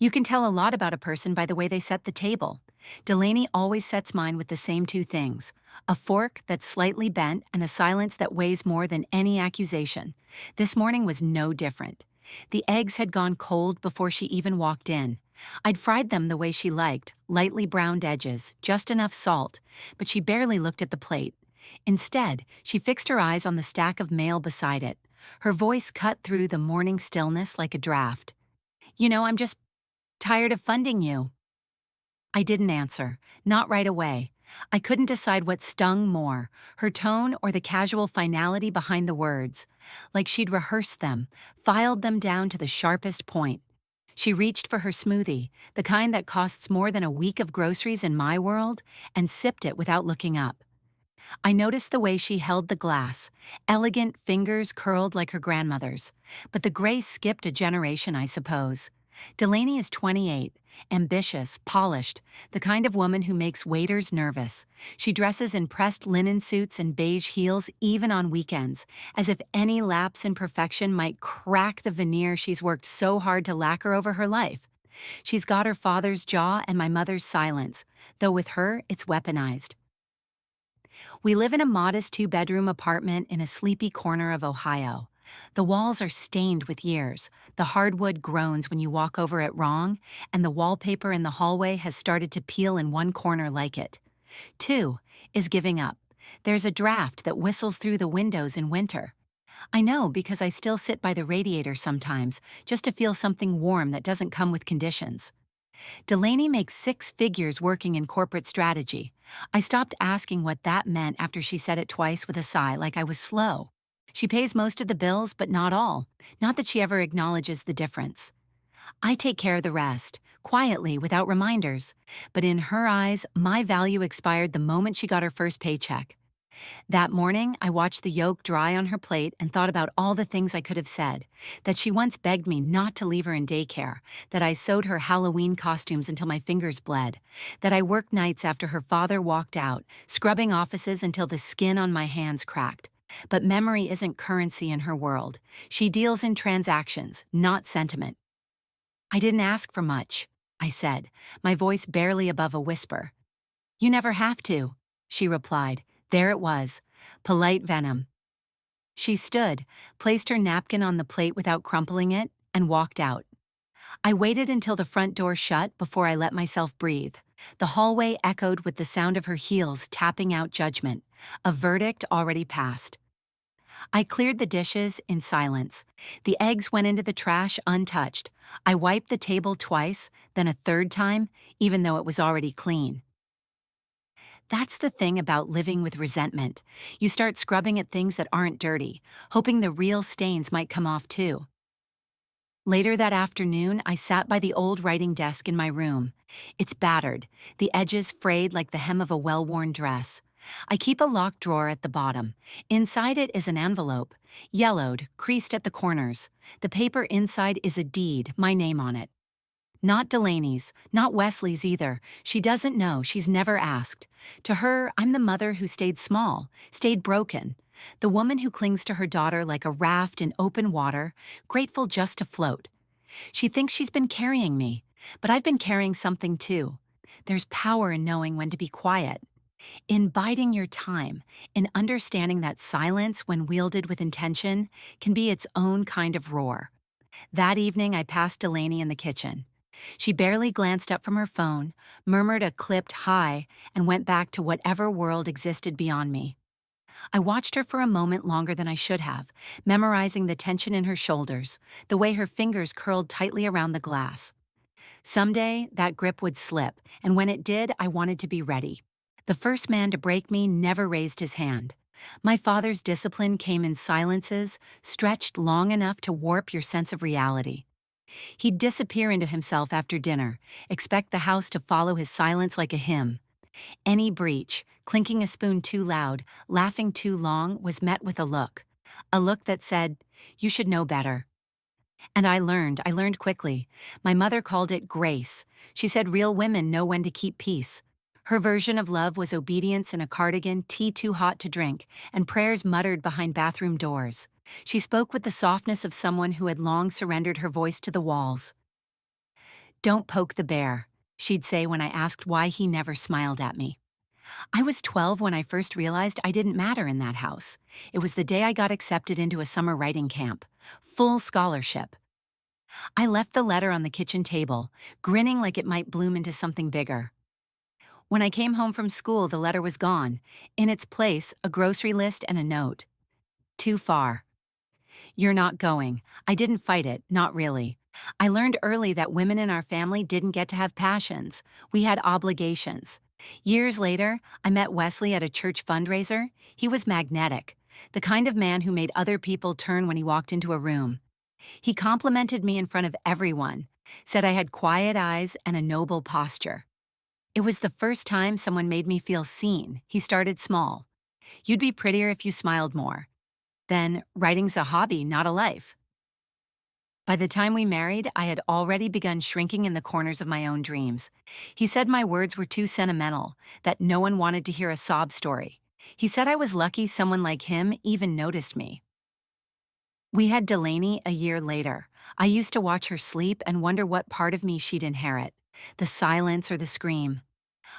You can tell a lot about a person by the way they set the table. Delaney always sets mine with the same two things: a fork that's slightly bent and a silence that weighs more than any accusation. This morning was no different. The eggs had gone cold before she even walked in. I'd fried them the way she liked, lightly browned edges, just enough salt, but she barely looked at the plate. Instead, she fixed her eyes on the stack of mail beside it. Her voice cut through the morning stillness like a draft. I'm just tired of funding you. I didn't answer, not right away. I couldn't decide what stung more, her tone or the casual finality behind the words. Like she'd rehearsed them, filed them down to the sharpest point. She reached for her smoothie, the kind that costs more than a week of groceries in my world, and sipped it without looking up. I noticed the way she held the glass, elegant fingers curled like her grandmother's. But the grace skipped a generation, I suppose. Delaney is 28, ambitious, polished, the kind of woman who makes waiters nervous. She dresses in pressed linen suits and beige heels even on weekends, as if any lapse in perfection might crack the veneer she's worked so hard to lacquer over her life. She's got her father's jaw and my mother's silence, though with her it's weaponized. We live in a modest two-bedroom apartment in a sleepy corner of Ohio. The walls are stained with years, the hardwood groans when you walk over it wrong, and the wallpaper in the hallway has started to peel in one corner like it. 2 is giving up. There's a draft that whistles through the windows in winter. I know because I still sit by the radiator sometimes, just to feel something warm that doesn't come with conditions. Delaney makes 6 figures working in corporate strategy. I stopped asking what that meant after she said it twice with a sigh, like I was slow. She pays most of the bills, but not all. Not that she ever acknowledges the difference. I take care of the rest, quietly, without reminders. But in her eyes, my value expired the moment she got her first paycheck. That morning, I watched the yolk dry on her plate and thought about all the things I could have said. That she once begged me not to leave her in daycare. That I sewed her Halloween costumes until my fingers bled. That I worked nights after her father walked out, scrubbing offices until the skin on my hands cracked. But memory isn't currency in her world. She deals in transactions, not sentiment. I didn't ask for much, I said, my voice barely above a whisper. You never have to, she replied. There it was, polite venom. She stood, placed her napkin on the plate without crumpling it, and walked out. I waited until the front door shut before I let myself breathe. The hallway echoed with the sound of her heels tapping out judgment, a verdict already passed. I cleared the dishes in silence. The eggs went into the trash untouched. I wiped the table twice, then a third time, even though it was already clean. That's the thing about living with resentment. You start scrubbing at things that aren't dirty, hoping the real stains might come off too. Later that afternoon, I sat by the old writing desk in my room. It's battered, the edges frayed like the hem of a well-worn dress. I keep a locked drawer at the bottom. Inside it is an envelope, yellowed, creased at the corners. The paper inside is a deed, my name on it. Not Delaney's, not Wesley's either. She doesn't know, she's never asked. To her, I'm the mother who stayed small, stayed broken. The woman who clings to her daughter like a raft in open water, grateful just to float. She thinks she's been carrying me, but I've been carrying something too. There's power in knowing when to be quiet. In biding your time, in understanding that silence, when wielded with intention, can be its own kind of roar. That evening, I passed Delaney in the kitchen. She barely glanced up from her phone, murmured a clipped hi, and went back to whatever world existed beyond me. I watched her for a moment longer than I should have, memorizing the tension in her shoulders, the way her fingers curled tightly around the glass. Someday, that grip would slip, and when it did, I wanted to be ready. The first man to break me never raised his hand. My father's discipline came in silences, stretched long enough to warp your sense of reality. He'd disappear into himself after dinner, expect the house to follow his silence like a hymn. Any breach, clinking a spoon too loud, laughing too long, was met with a look that said, "You should know better." And I learned quickly. My mother called it grace. She said real women know when to keep peace. Her version of love was obedience in a cardigan, tea too hot to drink, and prayers muttered behind bathroom doors. She spoke with the softness of someone who had long surrendered her voice to the walls. Don't poke the bear, she'd say when I asked why he never smiled at me. I was 12 when I first realized I didn't matter in that house. It was the day I got accepted into a summer writing camp. Full scholarship. I left the letter on the kitchen table, grinning like it might bloom into something bigger. When I came home from school, the letter was gone. In its place, a grocery list and a note. Too far. You're not going. I didn't fight it, not really. I learned early that women in our family didn't get to have passions. We had obligations. Years later, I met Wesley at a church fundraiser. He was magnetic, the kind of man who made other people turn when he walked into a room. He complimented me in front of everyone, said I had quiet eyes and a noble posture. It was the first time someone made me feel seen. He started small. You'd be prettier if you smiled more. Then, writing's a hobby, not a life. By the time we married, I had already begun shrinking in the corners of my own dreams. He said my words were too sentimental, that no one wanted to hear a sob story. He said I was lucky someone like him even noticed me. We had Delaney a year later. I used to watch her sleep and wonder what part of me she'd inherit, the silence or the scream.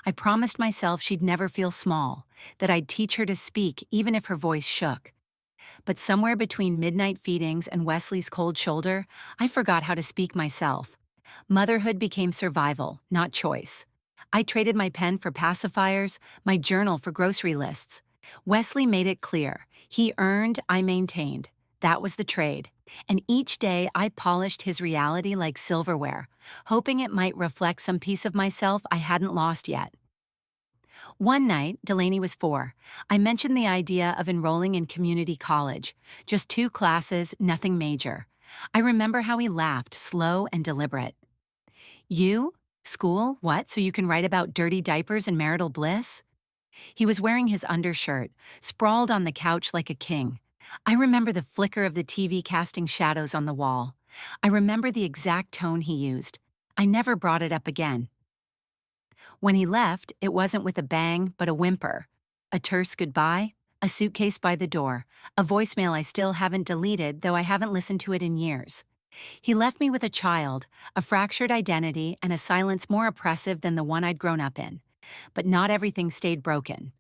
I promised myself she'd never feel small, that I'd teach her to speak even if her voice shook. But somewhere between midnight feedings and Wesley's cold shoulder, I forgot how to speak myself. Motherhood became survival, not choice. I traded my pen for pacifiers, my journal for grocery lists. Wesley made it clear. He earned, I maintained. That was the trade. And each day I polished his reality like silverware, hoping it might reflect some piece of myself I hadn't lost yet. One night, Delaney was 4. I mentioned the idea of enrolling in community college. Just 2 classes, nothing major. I remember how he laughed, slow and deliberate. You? School? What, so you can write about dirty diapers and marital bliss? He was wearing his undershirt, sprawled on the couch like a king. I remember the flicker of the TV casting shadows on the wall. I remember the exact tone he used. I never brought it up again. When he left, it wasn't with a bang, but a whimper. A terse goodbye, a suitcase by the door, a voicemail I still haven't deleted, though I haven't listened to it in years. He left me with a child, a fractured identity, and a silence more oppressive than the one I'd grown up in. But not everything stayed broken.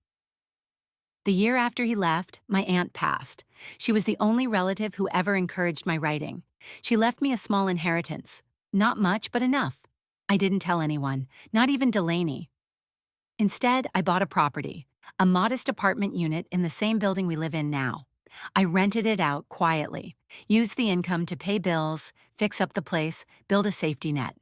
The year after he left, my aunt passed. She was the only relative who ever encouraged my writing. She left me a small inheritance. Not much, but enough. I didn't tell anyone, not even Delaney. Instead, I bought a property, a modest apartment unit in the same building we live in now. I rented it out quietly, used the income to pay bills, fix up the place, build a safety net.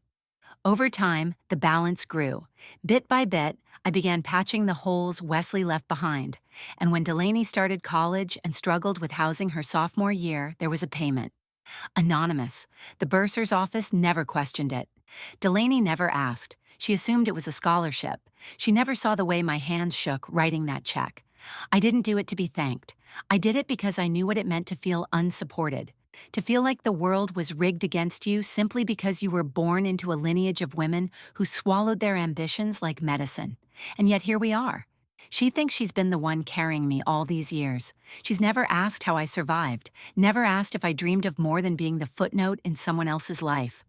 Over time, the balance grew. Bit by bit, I began patching the holes Wesley left behind. And when Delaney started college and struggled with housing her sophomore year, there was a payment. Anonymous. The bursar's office never questioned it. Delaney never asked. She assumed it was a scholarship. She never saw the way my hands shook writing that check. I didn't do it to be thanked. I did it because I knew what it meant to feel unsupported. To feel like the world was rigged against you simply because you were born into a lineage of women who swallowed their ambitions like medicine. And yet here we are. She thinks she's been the one carrying me all these years. She's never asked how I survived, never asked if I dreamed of more than being the footnote in someone else's life.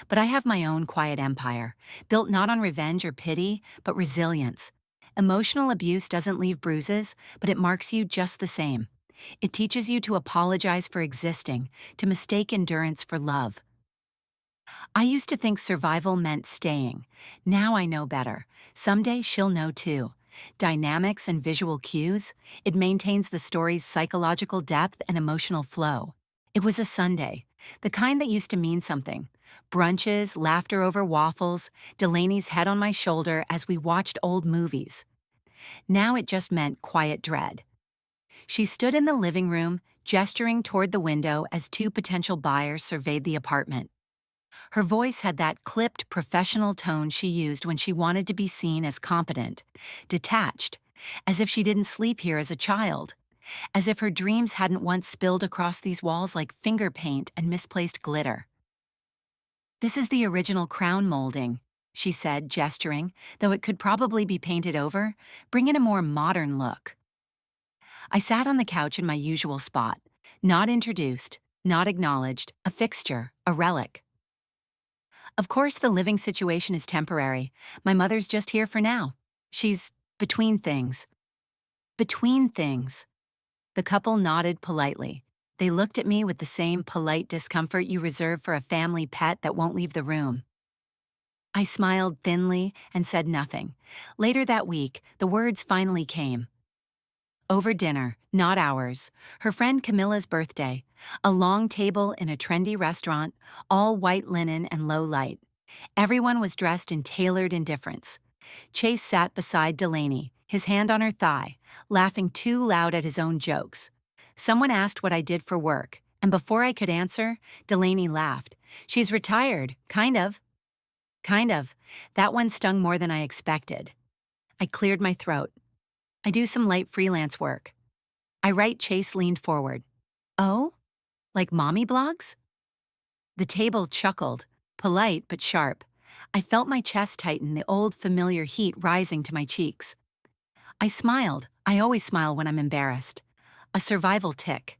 But I have my own quiet empire, built not on revenge or pity, but resilience. Emotional abuse doesn't leave bruises, but it marks you just the same. It teaches you to apologize for existing, to mistake endurance for love. I used to think survival meant staying. Now I know better. Someday she'll know too. Dynamics and visual cues, it maintains the story's psychological depth and emotional flow. It was a Sunday, the kind that used to mean something. Brunches, laughter over waffles, Delaney's head on my shoulder as we watched old movies. Now it just meant quiet dread. She stood in the living room, gesturing toward the window as 2 potential buyers surveyed the apartment. Her voice had that clipped, professional tone she used when she wanted to be seen as competent, detached, as if she didn't sleep here as a child, as if her dreams hadn't once spilled across these walls like finger paint and misplaced glitter. "This is the original crown molding," she said, gesturing, though it could probably be painted over. "Bring in a more modern look." I sat on the couch in my usual spot, not introduced, not acknowledged, a fixture, a relic. Of course, the living situation is temporary. My mother's just here for now. She's between things. Between things. The couple nodded politely. They looked at me with the same polite discomfort you reserve for a family pet that won't leave the room. I smiled thinly and said nothing. Later that week, the words finally came. Over dinner, not ours, her friend Camilla's birthday, a long table in a trendy restaurant, all white linen and low light. Everyone was dressed in tailored indifference. Chase sat beside Delaney, his hand on her thigh, laughing too loud at his own jokes. Someone asked what I did for work, and before I could answer, Delaney laughed. She's retired, kind of. Kind of. That one stung more than I expected. I cleared my throat. I do some light freelance work. I write. Chase leaned forward. Oh? Like mommy blogs? The table chuckled, polite but sharp. I felt my chest tighten, the old familiar heat rising to my cheeks. I smiled. I always smile when I'm embarrassed. A survival tic.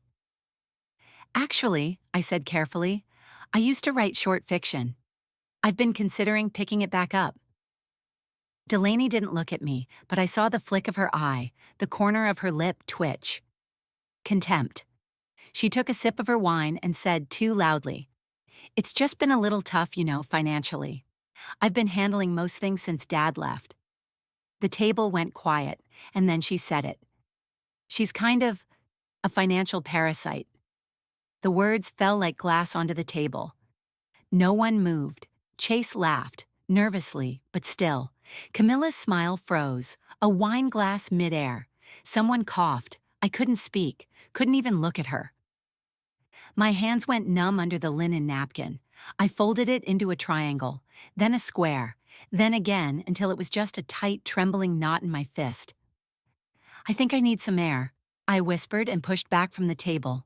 Actually, I said carefully, I used to write short fiction. I've been considering picking it back up. Delaney didn't look at me, but I saw the flick of her eye, the corner of her lip twitch. Contempt. She took a sip of her wine and said too loudly, "It's just been a little tough, financially. I've been handling most things since Dad left." The table went quiet, and then she said it. She's kind of a financial parasite. The words fell like glass onto the table. No one moved. Chase laughed, nervously, but still. Camilla's smile froze, a wine glass midair. Someone coughed. I couldn't speak, couldn't even look at her. My hands went numb under the linen napkin. I folded it into a triangle, then a square, then again until it was just a tight, trembling knot in my fist. "I think I need some air," I whispered and pushed back from the table.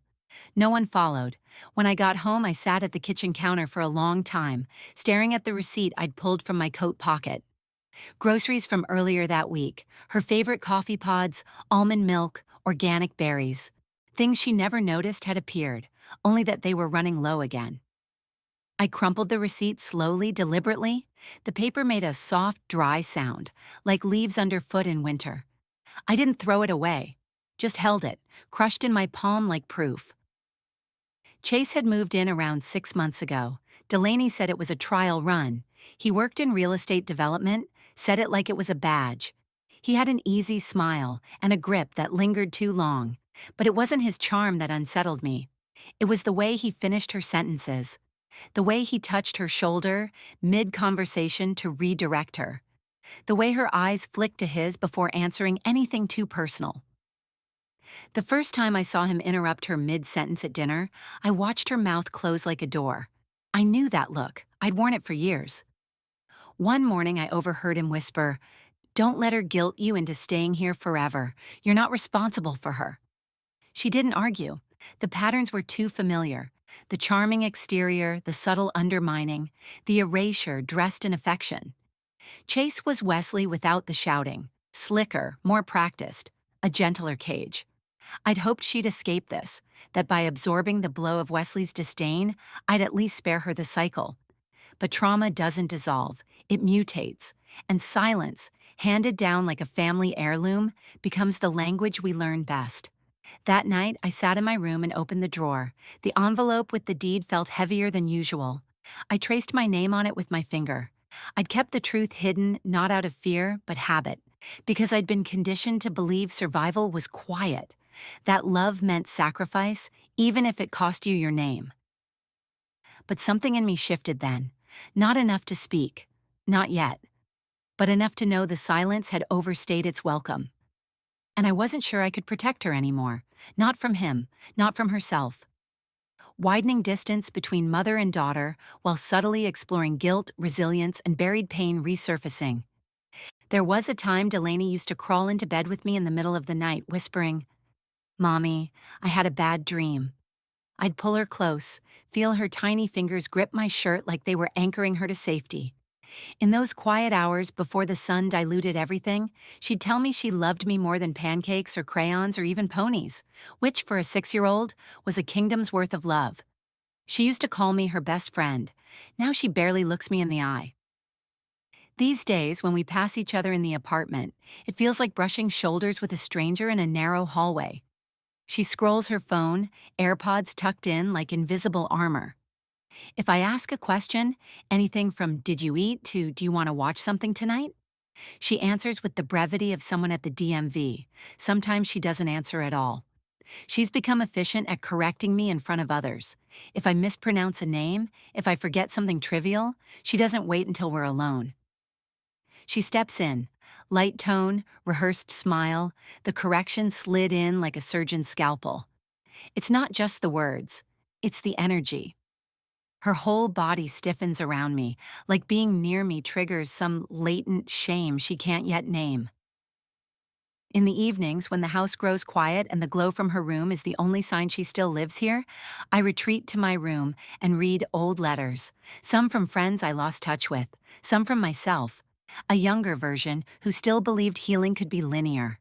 No one followed. When I got home, I sat at the kitchen counter for a long time, staring at the receipt I'd pulled from my coat pocket. Groceries from earlier that week, her favorite coffee pods, almond milk, organic berries. Things she never noticed had appeared, only that they were running low again. I crumpled the receipt slowly, deliberately. The paper made a soft, dry sound, like leaves underfoot in winter. I didn't throw it away, just held it, crushed in my palm like proof. Chase had moved in around 6 months ago. Delaney said it was a trial run. He worked in real estate development, said it like it was a badge. He had an easy smile and a grip that lingered too long, but it wasn't his charm that unsettled me. It was the way he finished her sentences, the way he touched her shoulder mid-conversation to redirect her, the way her eyes flicked to his before answering anything too personal. The first time I saw him interrupt her mid-sentence at dinner, I watched her mouth close like a door. I knew that look. I'd worn it for years. One morning I overheard him whisper, "Don't let her guilt you into staying here forever. You're not responsible for her." She didn't argue. The patterns were too familiar. The charming exterior, the subtle undermining, the erasure dressed in affection. Chase was Wesley without the shouting, slicker, more practiced, a gentler cage. I'd hoped she'd escape this, that by absorbing the blow of Wesley's disdain, I'd at least spare her the cycle. But trauma doesn't dissolve, it mutates, and silence, handed down like a family heirloom, becomes the language we learn best. That night, I sat in my room and opened the drawer. The envelope with the deed felt heavier than usual. I traced my name on it with my finger. I'd kept the truth hidden, not out of fear, but habit, because I'd been conditioned to believe survival was quiet, that love meant sacrifice, even if it cost you your name. But something in me shifted then. Not enough to speak. Not yet. But enough to know the silence had overstayed its welcome. And I wasn't sure I could protect her anymore. Not from him, not from herself. Widening distance between mother and daughter while subtly exploring guilt, resilience, and buried pain resurfacing. There was a time Delaney used to crawl into bed with me in the middle of the night, whispering, "Mommy, I had a bad dream." I'd pull her close, feel her tiny fingers grip my shirt like they were anchoring her to safety. In those quiet hours before the sun diluted everything, she'd tell me she loved me more than pancakes or crayons or even ponies, which, for a 6-year-old, was a kingdom's worth of love. She used to call me her best friend. Now she barely looks me in the eye. These days, when we pass each other in the apartment, it feels like brushing shoulders with a stranger in a narrow hallway. She scrolls her phone, AirPods tucked in like invisible armor. If I ask a question, anything from "Did you eat" to "Do you want to watch something tonight?" she answers with the brevity of someone at the DMV. Sometimes she doesn't answer at all. She's become efficient at correcting me in front of others. If I mispronounce a name, if I forget something trivial, she doesn't wait until we're alone. She steps in. Light tone, rehearsed smile, the correction slid in like a surgeon's scalpel. It's not just the words, it's the energy. Her whole body stiffens around me, like being near me triggers some latent shame she can't yet name. In the evenings, when the house grows quiet and the glow from her room is the only sign she still lives here, I retreat to my room and read old letters, some from friends I lost touch with, some from myself, a younger version who still believed healing could be linear.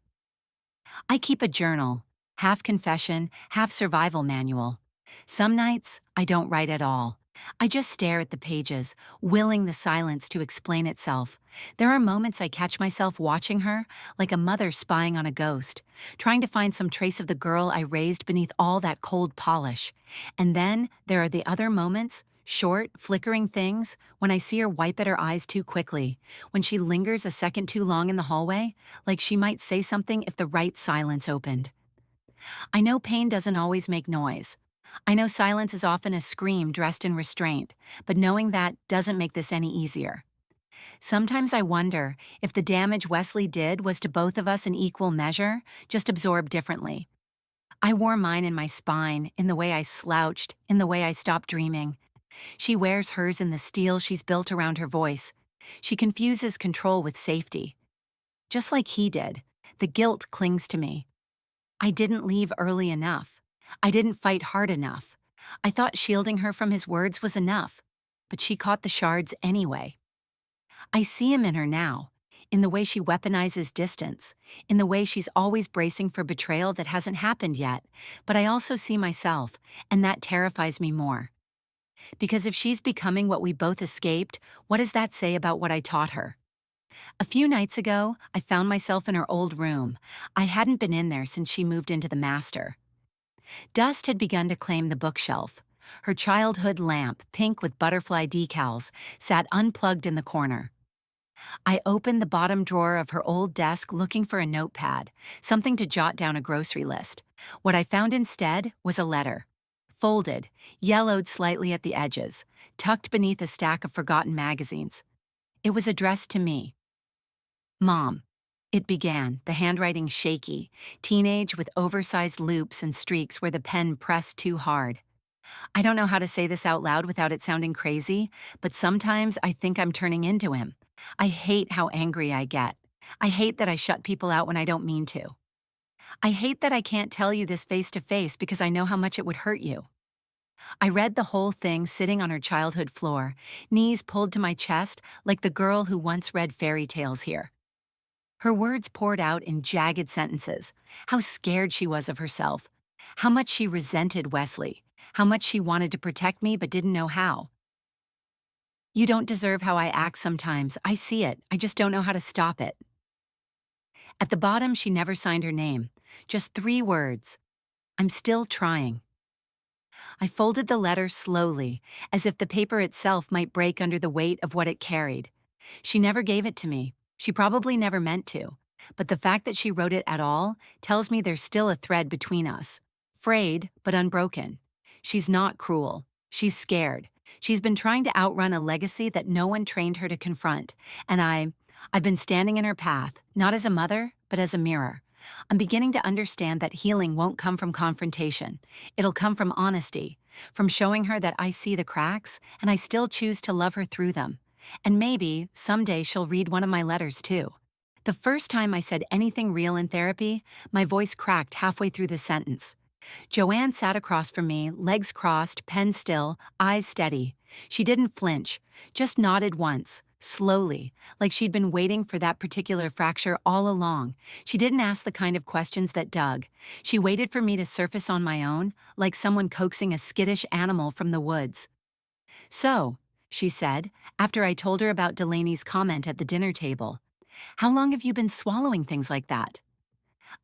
I keep a journal, half confession, half survival manual. Some nights, I don't write at all. I just stare at the pages, willing the silence to explain itself. There are moments I catch myself watching her, like a mother spying on a ghost, trying to find some trace of the girl I raised beneath all that cold polish. And then there are the other moments, short, flickering things, when I see her wipe at her eyes too quickly, when she lingers a second too long in the hallway, like she might say something if the right silence opened. I know pain doesn't always make noise. I know silence is often a scream dressed in restraint, but knowing that doesn't make this any easier. Sometimes I wonder if the damage Wesley did was to both of us in equal measure, just absorbed differently. I wore mine in my spine, in the way I slouched, in the way I stopped dreaming. She wears hers in the steel she's built around her voice. She confuses control with safety. Just like he did, the guilt clings to me. I didn't leave early enough. I didn't fight hard enough. I thought shielding her from his words was enough, but she caught the shards anyway. I see him in her now, in the way she weaponizes distance, in the way she's always bracing for betrayal that hasn't happened yet, but I also see myself, and that terrifies me more. Because if she's becoming what we both escaped, what does that say about what I taught her? A few nights ago, I found myself in her old room. I hadn't been in there since she moved into the master. Dust had begun to claim the bookshelf. Her childhood lamp, pink with butterfly decals, sat unplugged in the corner. I opened the bottom drawer of her old desk looking for a notepad, something to jot down a grocery list. What I found instead was a letter. Folded, yellowed slightly at the edges, tucked beneath a stack of forgotten magazines. It was addressed to me. Mom. It began, the handwriting shaky, teenage with oversized loops and streaks where the pen pressed too hard. I don't know how to say this out loud without it sounding crazy, but sometimes I think I'm turning into him. I hate how angry I get. I hate that I shut people out when I don't mean to. I hate that I can't tell you this face to face because I know how much it would hurt you. I read the whole thing sitting on her childhood floor, knees pulled to my chest like the girl who once read fairy tales here. Her words poured out in jagged sentences, how scared she was of herself, how much she resented Wesley, how much she wanted to protect me but didn't know how. You don't deserve how I act sometimes. I see it. I just don't know how to stop it. At the bottom, she never signed her name. Just 3 words. I'm still trying. I folded the letter slowly, as if the paper itself might break under the weight of what it carried. She never gave it to me. She probably never meant to. But the fact that she wrote it at all tells me there's still a thread between us. Frayed, but unbroken. She's not cruel. She's scared. She's been trying to outrun a legacy that no one trained her to confront. And I've been standing in her path, not as a mother, but as a mirror. I'm beginning to understand that healing won't come from confrontation. It'll come from honesty, from showing her that I see the cracks, and I still choose to love her through them. And maybe, someday she'll read one of my letters too. The first time I said anything real in therapy, my voice cracked halfway through the sentence. Joanne sat across from me, legs crossed, pen still, eyes steady. She didn't flinch, just nodded once, slowly, like she'd been waiting for that particular fracture all along. She didn't ask the kind of questions that dug. She waited for me to surface on my own, like someone coaxing a skittish animal from the woods. So, she said, after I told her about Delaney's comment at the dinner table, how long have you been swallowing things like that?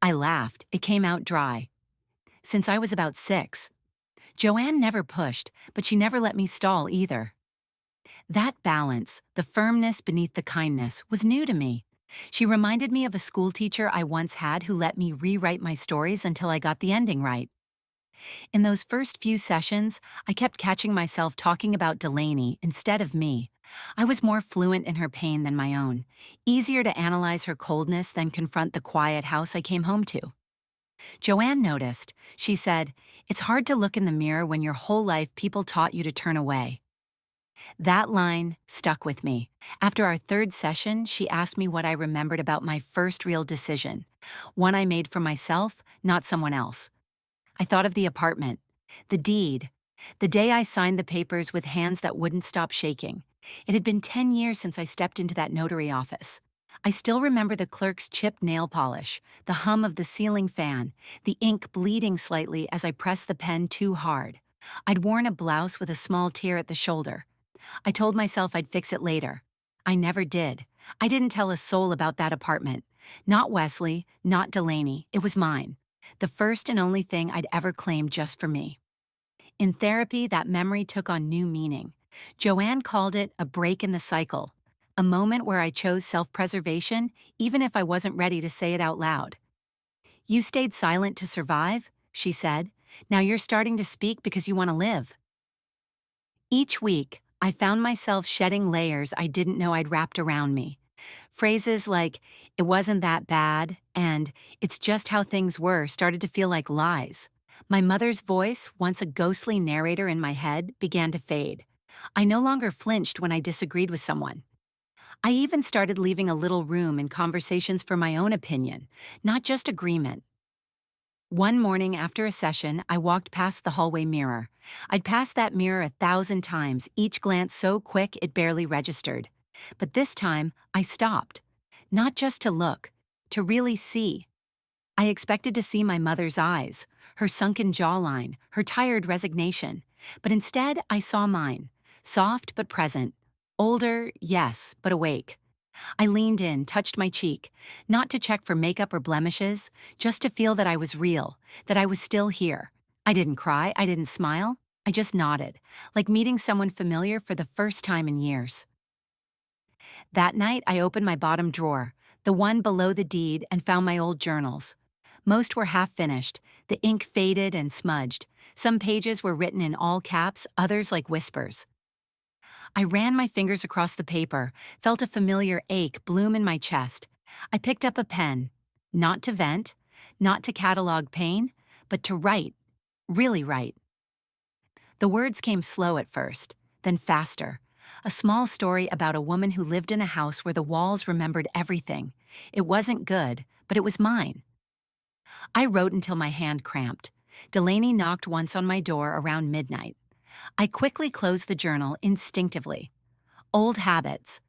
I laughed. It came out dry. Since I was about 6. Joanne never pushed, but she never let me stall either. That balance, the firmness beneath the kindness, was new to me. She reminded me of a school teacher I once had who let me rewrite my stories until I got the ending right. In those first few sessions, I kept catching myself talking about Delaney instead of me. I was more fluent in her pain than my own, easier to analyze her coldness than confront the quiet house I came home to. Joanne noticed. She said, "It's hard to look in the mirror when your whole life people taught you to turn away." That line stuck with me. After our third session, she asked me what I remembered about my first real decision, one I made for myself, not someone else. I thought of the apartment, the deed, the day I signed the papers with hands that wouldn't stop shaking. It had been 10 years since I stepped into that notary office. I still remember the clerk's chipped nail polish, the hum of the ceiling fan, the ink bleeding slightly as I pressed the pen too hard. I'd worn a blouse with a small tear at the shoulder. I told myself I'd fix it later. I never did. I didn't tell a soul about that apartment. Not Wesley, not Delaney. It was mine. The first and only thing I'd ever claimed just for me. In therapy, that memory took on new meaning. Joanne called it a break in the cycle, a moment where I chose self-preservation, even if I wasn't ready to say it out loud. "You stayed silent to survive," she said. "Now you're starting to speak because you want to live." Each week, I found myself shedding layers I didn't know I'd wrapped around me. Phrases like, "It wasn't that bad," and "It's just how things were" started to feel like lies. My mother's voice, once a ghostly narrator in my head, began to fade. I no longer flinched when I disagreed with someone. I even started leaving a little room in conversations for my own opinion, not just agreement. One morning after a session, I walked past the hallway mirror. I'd passed that mirror 1,000 times, each glance so quick it barely registered. But this time, I stopped. Not just to look, to really see. I expected to see my mother's eyes, her sunken jawline, her tired resignation. But instead, I saw mine. Soft but present. Older, yes, but awake. I leaned in, touched my cheek, not to check for makeup or blemishes, just to feel that I was real, that I was still here. I didn't cry, I didn't smile, I just nodded, like meeting someone familiar for the first time in years. That night, I opened my bottom drawer, the one below the deed, and found my old journals. Most were half finished, the ink faded and smudged. Some pages were written in all caps, others like whispers. I ran my fingers across the paper, felt a familiar ache bloom in my chest. I picked up a pen, not to vent, not to catalog pain, but to write, really write. The words came slow at first, then faster. A small story about a woman who lived in a house where the walls remembered everything. It wasn't good, but it was mine. I wrote until my hand cramped. Delaney knocked once on my door around midnight. I quickly closed the journal instinctively. Old habits.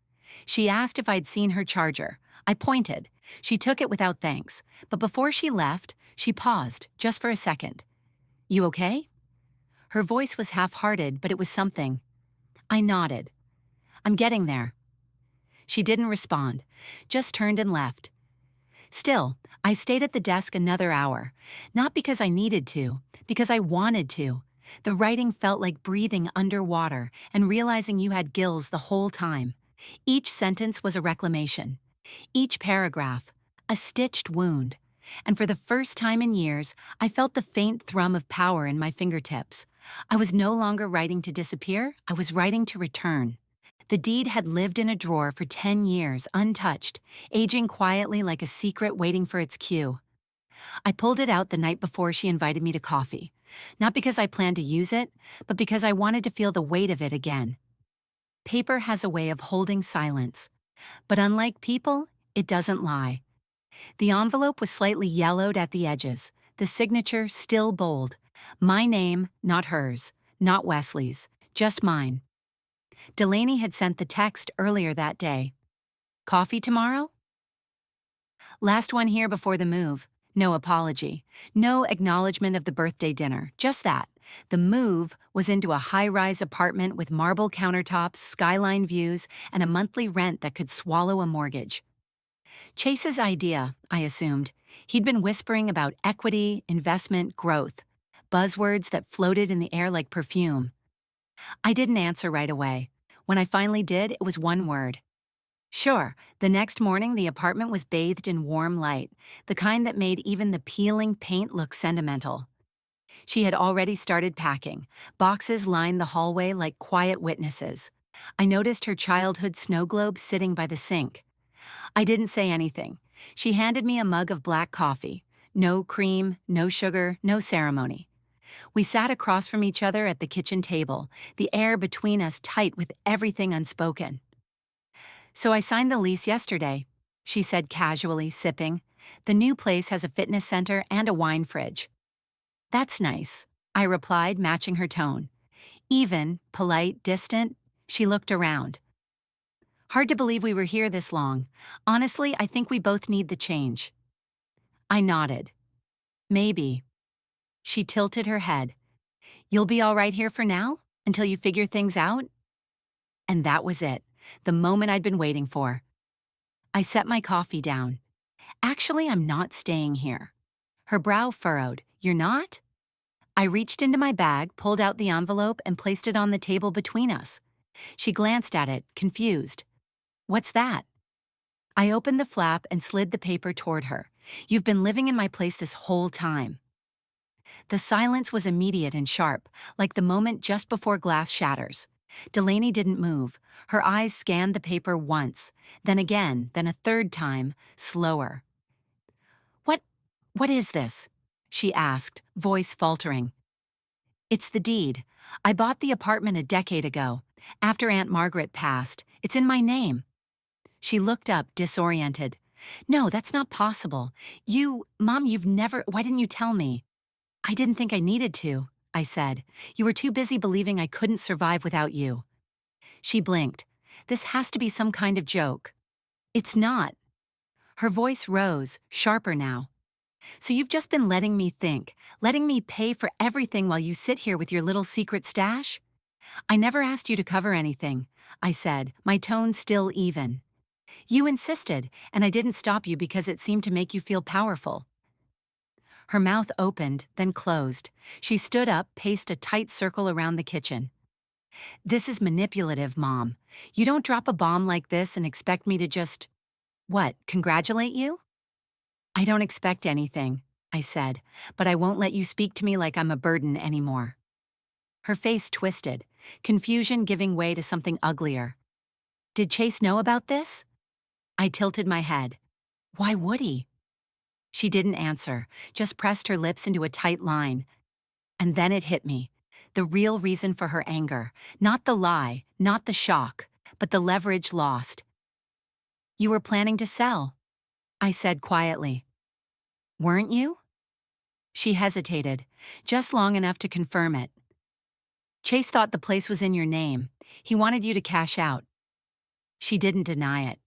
She asked if I'd seen her charger. I pointed. She took it without thanks, but before she left, she paused, just for a second. "You okay?" Her voice was half-hearted, but it was something. I nodded. "I'm getting there." She didn't respond, just turned and left. Still, I stayed at the desk another hour, not because I needed to, because I wanted to. The writing felt like breathing underwater and realizing you had gills the whole time. Each sentence was a reclamation. Each paragraph, a stitched wound. And for the first time in years, I felt the faint thrum of power in my fingertips. I was no longer writing to disappear, I was writing to return. The deed had lived in a drawer for 10 years, untouched, aging quietly like a secret waiting for its cue. I pulled it out the night before she invited me to coffee. Not because I planned to use it, but because I wanted to feel the weight of it again. Paper has a way of holding silence. But unlike people, it doesn't lie. The envelope was slightly yellowed at the edges, the signature still bold. My name, not hers, not Wesley's, just mine. Delaney had sent the text earlier that day. Coffee tomorrow? Last one here before the move. No apology. No acknowledgement of the birthday dinner. Just that. The move was into a high-rise apartment with marble countertops, skyline views, and a monthly rent that could swallow a mortgage. Chase's idea, I assumed. He'd been whispering about equity, investment, growth. Buzzwords that floated in the air like perfume. I didn't answer right away. When I finally did, it was one word. Sure, the next morning the apartment was bathed in warm light, the kind that made even the peeling paint look sentimental. She had already started packing. Boxes lined the hallway like quiet witnesses. I noticed her childhood snow globe sitting by the sink. I didn't say anything. She handed me a mug of black coffee. No cream, no sugar, no ceremony. We sat across from each other at the kitchen table, the air between us tight with everything unspoken. So I signed the lease yesterday, she said casually, sipping. The new place has a fitness center and a wine fridge. That's nice, I replied, matching her tone. Even, polite, distant, she looked around. Hard to believe we were here this long. Honestly, I think we both need the change. I nodded. Maybe. She tilted her head. You'll be all right here for now? Until you figure things out? And that was it, the moment I'd been waiting for. I set my coffee down. Actually, I'm not staying here. Her brow furrowed. You're not? I reached into my bag, pulled out the envelope, and placed it on the table between us. She glanced at it, confused. What's that? I opened the flap and slid the paper toward her. You've been living in my place this whole time. The silence was immediate and sharp, like the moment just before glass shatters. Delaney didn't move. Her eyes scanned the paper once, then again, then a third time, slower. What is this? She asked, voice faltering. It's the deed. I bought the apartment a decade ago, after Aunt Margaret passed. It's in my name. She looked up, disoriented. No, that's not possible. Mom, why didn't you tell me? I didn't think I needed to, I said. You were too busy believing I couldn't survive without you. She blinked. This has to be some kind of joke. It's not. Her voice rose, sharper now. So you've just been letting me think, letting me pay for everything while you sit here with your little secret stash? I never asked you to cover anything, I said, my tone still even. You insisted, and I didn't stop you because it seemed to make you feel powerful. Her mouth opened, then closed. She stood up, paced a tight circle around the kitchen. This is manipulative, Mom. You don't drop a bomb like this and expect me to just, congratulate you? I don't expect anything, I said, but I won't let you speak to me like I'm a burden anymore. Her face twisted, confusion giving way to something uglier. Did Chase know about this? I tilted my head. Why would he? She didn't answer, just pressed her lips into a tight line. And then it hit me. The real reason for her anger. Not the lie, not the shock, but the leverage lost. You were planning to sell, I said quietly. Weren't you? She hesitated, just long enough to confirm it. Chase thought the place was in your name. He wanted you to cash out. She didn't deny it.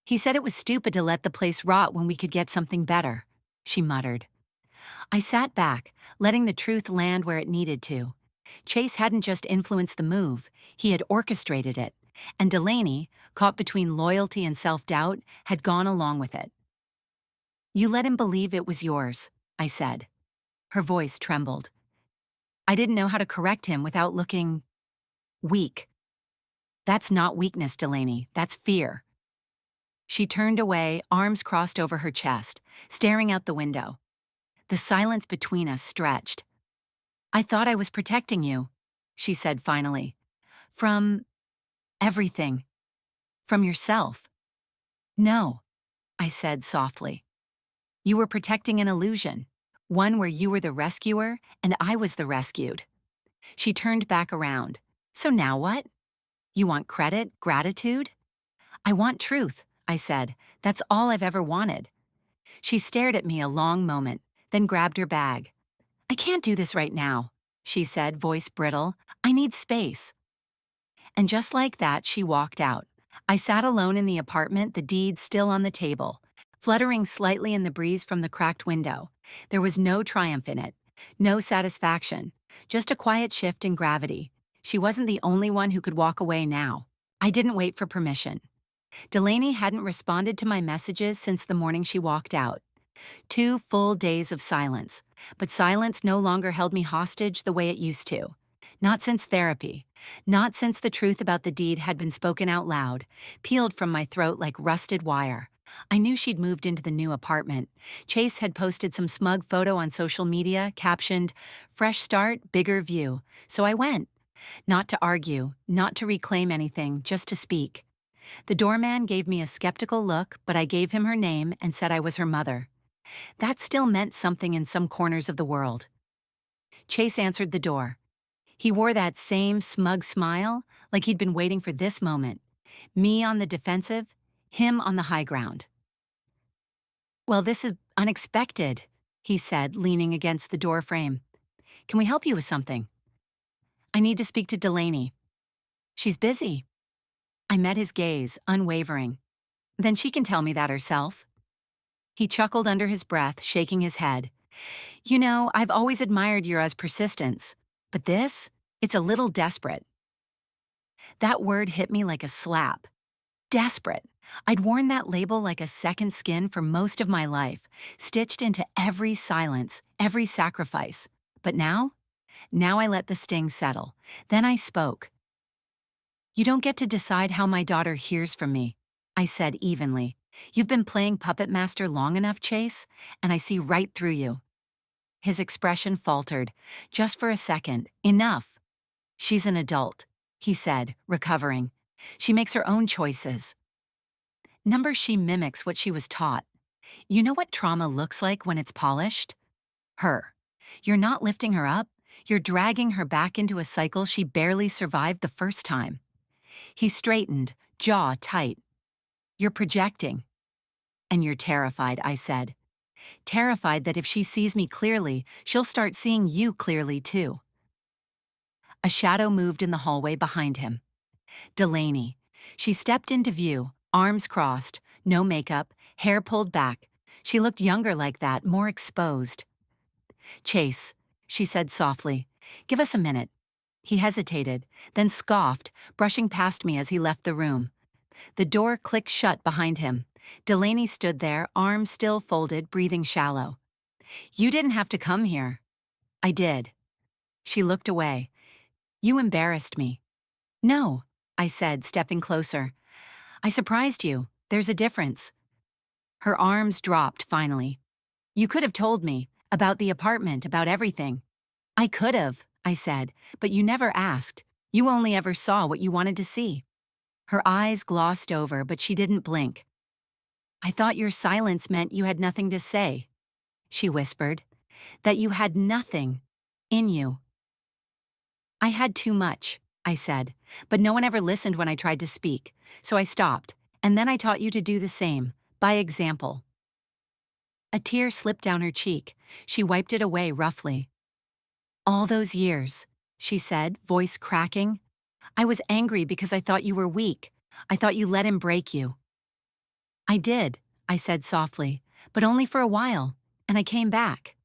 He said it was stupid to let the place rot when we could get something better, she muttered. I sat back, letting the truth land where it needed to. Chase hadn't just influenced the move, he had orchestrated it, and Delaney, caught between loyalty and self-doubt, had gone along with it. You let him believe it was yours, I said. Her voice trembled. I didn't know how to correct him without looking weak. That's not weakness, Delaney, that's fear. She turned away, arms crossed over her chest, staring out the window. The silence between us stretched. I thought I was protecting you, she said finally. From everything. From yourself. No, I said softly. You were protecting an illusion, one where you were the rescuer and I was the rescued. She turned back around. So now what? You want credit, gratitude? I want truth, I said. That's all I've ever wanted. She stared at me a long moment, then grabbed her bag. I can't do this right now, she said, voice brittle. I need space. And just like that, she walked out. I sat alone in the apartment, the deed still on the table, fluttering slightly in the breeze from the cracked window. There was no triumph in it, no satisfaction, just a quiet shift in gravity. She wasn't the only one who could walk away now. I didn't wait for permission. Delaney hadn't responded to my messages since the morning she walked out. 2 full days of silence. But silence no longer held me hostage the way it used to. Not since therapy. Not since the truth about the deed had been spoken out loud, peeled from my throat like rusted wire. I knew she'd moved into the new apartment. Chase had posted some smug photo on social media, captioned, "Fresh start, bigger view." So I went. Not to argue, not to reclaim anything, just to speak. The doorman gave me a skeptical look, but I gave him her name and said I was her mother. That still meant something in some corners of the world. Chase answered the door. He wore that same smug smile, like he'd been waiting for this moment. Me on the defensive, him on the high ground. "Well, this is unexpected," he said, leaning against the door frame. "Can we help you with something?" "I need to speak to Delaney." "She's busy." I met his gaze, unwavering. "Then she can tell me that herself." He chuckled under his breath, shaking his head. "You know, I've always admired your persistence. But this? It's a little desperate." That word hit me like a slap. Desperate. I'd worn that label like a second skin for most of my life, stitched into every silence, every sacrifice. But now I let the sting settle. Then I spoke. "You don't get to decide how my daughter hears from me," I said evenly. "You've been playing puppet master long enough, Chase, and I see right through you." His expression faltered, just for a second. "Enough. She's an adult," he said, recovering. "She makes her own choices. Number she mimics what she was taught. You know what trauma looks like when it's polished? Her. You're not lifting her up. You're dragging her back into a cycle she barely survived the first time." He straightened, jaw tight. "You're projecting." "And you're terrified," I said. "Terrified that if she sees me clearly, she'll start seeing you clearly too." A shadow moved in the hallway behind him. Delaney. She stepped into view, arms crossed, no makeup, hair pulled back. She looked younger like that, more exposed. "Chase," she said softly, "give us a minute." He hesitated, then scoffed, brushing past me as he left the room. The door clicked shut behind him. Delaney stood there, arms still folded, breathing shallow. "You didn't have to come here." "I did." She looked away. "You embarrassed me." "No," I said, stepping closer. "I surprised you. There's a difference." Her arms dropped finally. "You could have told me, about the apartment, about everything." "I could have," I said, "but you never asked. You only ever saw what you wanted to see." Her eyes glossed over, but she didn't blink. "I thought your silence meant you had nothing to say," she whispered. "That you had nothing in you." "I had too much," I said, "but no one ever listened when I tried to speak, so I stopped, and then I taught you to do the same, by example." A tear slipped down her cheek. She wiped it away roughly. "All those years," she said, voice cracking. "I was angry because I thought you were weak. I thought you let him break you." "I did," I said softly, "but only for a while, and I came back."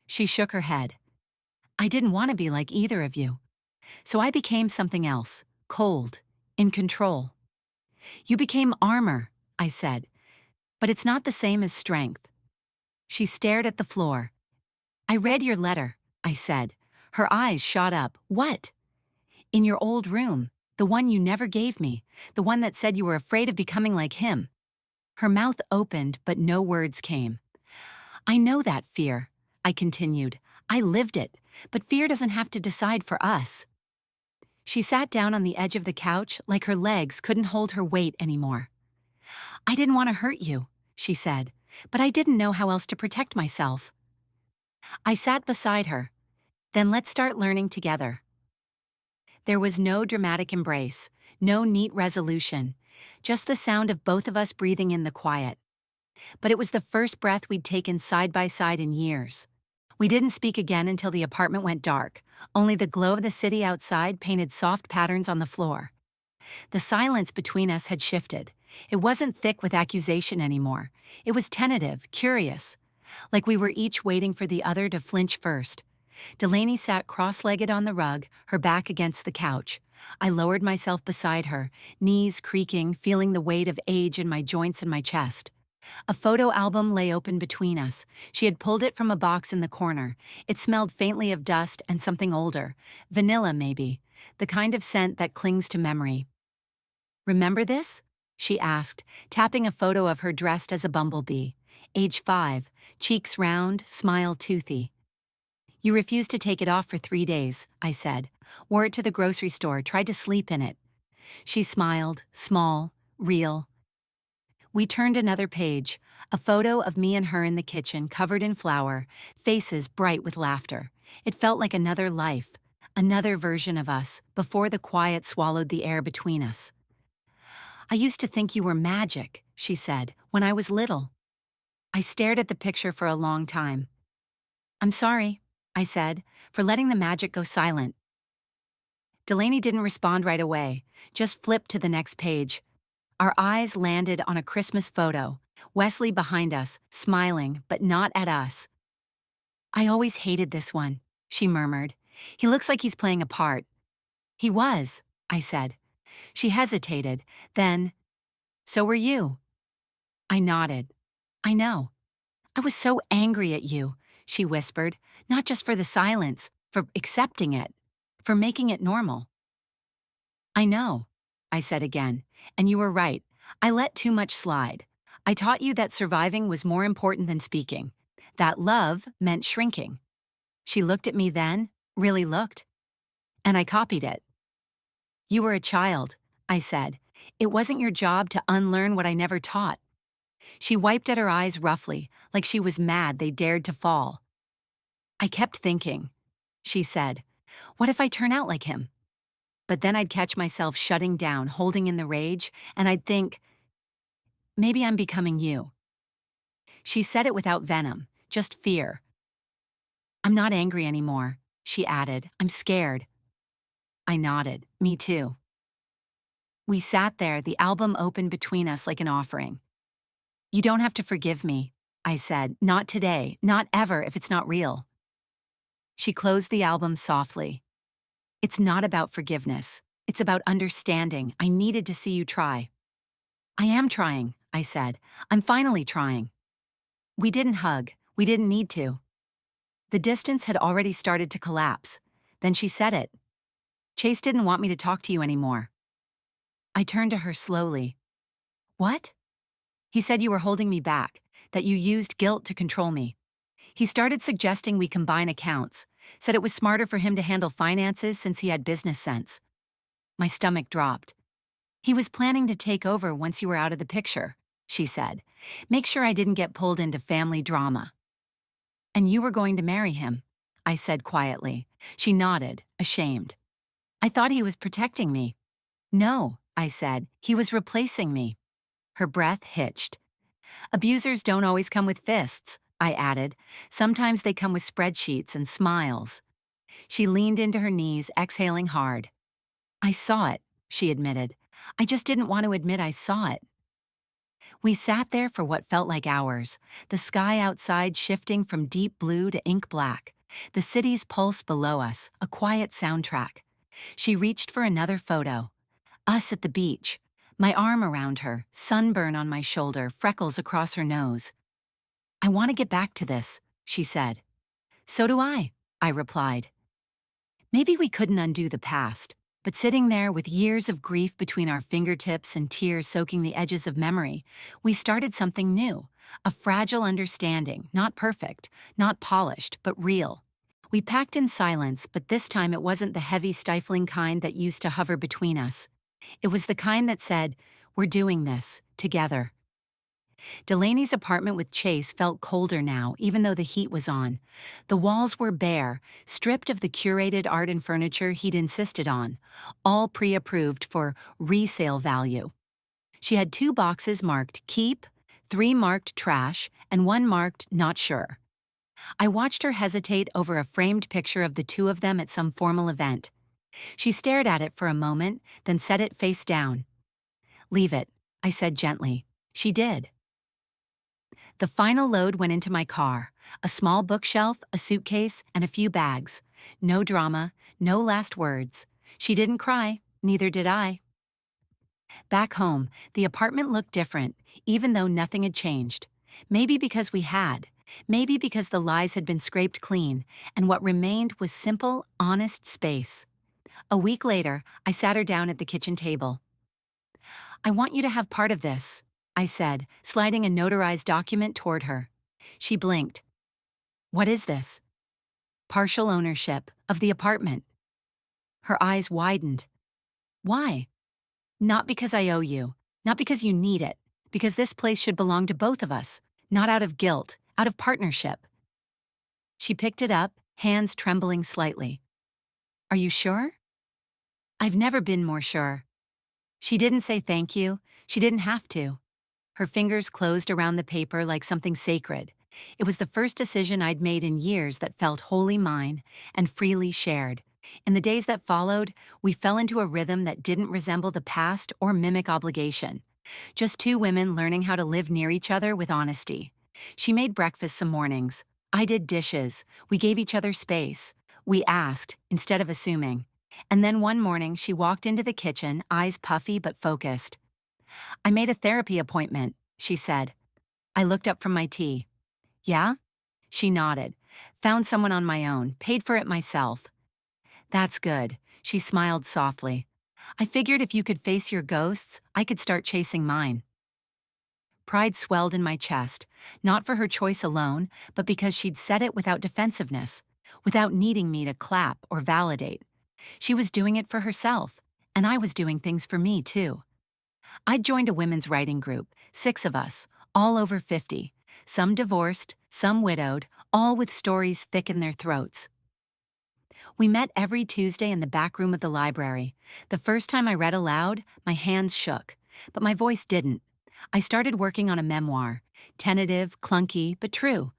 She shook her head. "I didn't want to be like either of you. So I became something else, cold, in control." "You became armor," I said, "but it's not the same as strength." She stared at the floor. "I read your letter," I said. Her eyes shot up. "What?" "In your old room, the one you never gave me, the one that said you were afraid of becoming like him." Her mouth opened, but no words came. "I know that fear," I continued. "I lived it, but fear doesn't have to decide for us." She sat down on the edge of the couch like her legs couldn't hold her weight anymore. "I didn't want to hurt you," she said, "but I didn't know how else to protect myself." I sat beside her. "Then let's start learning together." There was no dramatic embrace, no neat resolution, just the sound of both of us breathing in the quiet. But it was the first breath we'd taken side by side in years. We didn't speak again until the apartment went dark. Only the glow of the city outside painted soft patterns on the floor. The silence between us had shifted. It wasn't thick with accusation anymore. It was tentative, curious, like we were each waiting for the other to flinch first. Delaney sat cross-legged on the rug, her back against the couch. I lowered myself beside her, knees creaking, feeling the weight of age in my joints and my chest. A photo album lay open between us. She had pulled it from a box in the corner. It smelled faintly of dust and something older. Vanilla, maybe. The kind of scent that clings to memory. "Remember this?" she asked, tapping a photo of her dressed as a bumblebee. Age 5, cheeks round, smile toothy. "You refused to take it off for 3 days," I said. "Wore it to the grocery store, tried to sleep in it." She smiled, small, real. We turned another page, a photo of me and her in the kitchen, covered in flour, faces bright with laughter. It felt like another life, another version of us, before the quiet swallowed the air between us. "I used to think you were magic," she said, "when I was little." I stared at the picture for a long time. "I'm sorry," I said, "for letting the magic go silent." Delaney didn't respond right away, just flipped to the next page. Our eyes landed on a Christmas photo, Wesley behind us, smiling, but not at us. "I always hated this one," she murmured. "He looks like he's playing a part." "He was," I said. She hesitated, then, "So were you." I nodded. "I know. I was so angry at you," she whispered, "not just for the silence, for accepting it, for making it normal." "I know," I said again, "and you were right. I let too much slide. I taught you that surviving was more important than speaking, that love meant shrinking." She looked at me then, really looked, and I copied it. "You were a child," I said. "It wasn't your job to unlearn what I never taught." She wiped at her eyes roughly, like she was mad they dared to fall. "I kept thinking," she said, "what if I turn out like him?" But then I'd catch myself shutting down, holding in the rage, and I'd think, maybe I'm becoming you. She said it without venom, just fear. "I'm not angry anymore," she added. "I'm scared." I nodded. Me too. We sat there, the album open between us like an offering. "You don't have to forgive me," I said. "Not today, not ever if it's not real." She closed the album softly. "It's not about forgiveness. It's about understanding. I needed to see you try." "I am trying," I said. "I'm finally trying." We didn't hug. We didn't need to. The distance had already started to collapse. Then she said it. "Chase didn't want me to talk to you anymore." I turned to her slowly. "What?" "He said you were holding me back, that you used guilt to control me. He started suggesting we combine accounts, said it was smarter for him to handle finances since he had business sense." My stomach dropped. "He was planning to take over once you were out of the picture," she said. "Make sure I didn't get pulled into family drama." "And you were going to marry him," I said quietly. She nodded, ashamed. "I thought he was protecting me." "No," I said. "He was replacing me." Her breath hitched. "Abusers don't always come with fists," I added. "Sometimes they come with spreadsheets and smiles." She leaned into her knees, exhaling hard. "I saw it," she admitted. "I just didn't want to admit I saw it." We sat there for what felt like hours, the sky outside shifting from deep blue to ink black, the city's pulse below us, a quiet soundtrack. She reached for another photo. Us at the beach, my arm around her, sunburn on my shoulder, freckles across her nose. "I want to get back to this," she said. "So do I replied. Maybe we couldn't undo the past, but sitting there with years of grief between our fingertips and tears soaking the edges of memory, we started something new, a fragile understanding, not perfect, not polished, but real. We packed in silence, but this time it wasn't the heavy, stifling kind that used to hover between us. It was the kind that said, "We're doing this, together." Delaney's apartment with Chase felt colder now, even though the heat was on. The walls were bare, stripped of the curated art and furniture he'd insisted on, all pre-approved for resale value. She had 2 boxes marked keep, 3 marked trash, and 1 marked not sure. I watched her hesitate over a framed picture of the two of them at some formal event. She stared at it for a moment, then set it face down. "Leave it," I said gently. She did. The final load went into my car, a small bookshelf, a suitcase, and a few bags. No drama, no last words. She didn't cry, neither did I. Back home, the apartment looked different, even though nothing had changed. Maybe because we had. Maybe because the lies had been scraped clean, and what remained was simple, honest space. A week later, I sat her down at the kitchen table. "I want you to have part of this," I said, sliding a notarized document toward her. She blinked. "What is this?" "Partial ownership of the apartment." Her eyes widened. "Why?" "Not because I owe you, not because you need it, because this place should belong to both of us, not out of guilt, out of partnership." She picked it up, hands trembling slightly. "Are you sure?" "I've never been more sure." She didn't say thank you. She didn't have to. Her fingers closed around the paper like something sacred. It was the first decision I'd made in years that felt wholly mine and freely shared. In the days that followed, we fell into a rhythm that didn't resemble the past or mimic obligation. Just two women learning how to live near each other with honesty. She made breakfast some mornings. I did dishes. We gave each other space. We asked, instead of assuming. And then one morning, she walked into the kitchen, eyes puffy but focused. "I made a therapy appointment," she said. I looked up from my tea. "Yeah?" She nodded. "Found someone on my own, paid for it myself." "That's good." She smiled softly. "I figured if you could face your ghosts, I could start chasing mine." Pride swelled in my chest, not for her choice alone, but because she'd said it without defensiveness, without needing me to clap or validate. She was doing it for herself, and I was doing things for me, too. I'd joined a women's writing group, 6 of us, all over 50, some divorced, some widowed, all with stories thick in their throats. We met every Tuesday in the back room of the library. The first time I read aloud, my hands shook, but my voice didn't. I started working on a memoir, tentative, clunky, but true.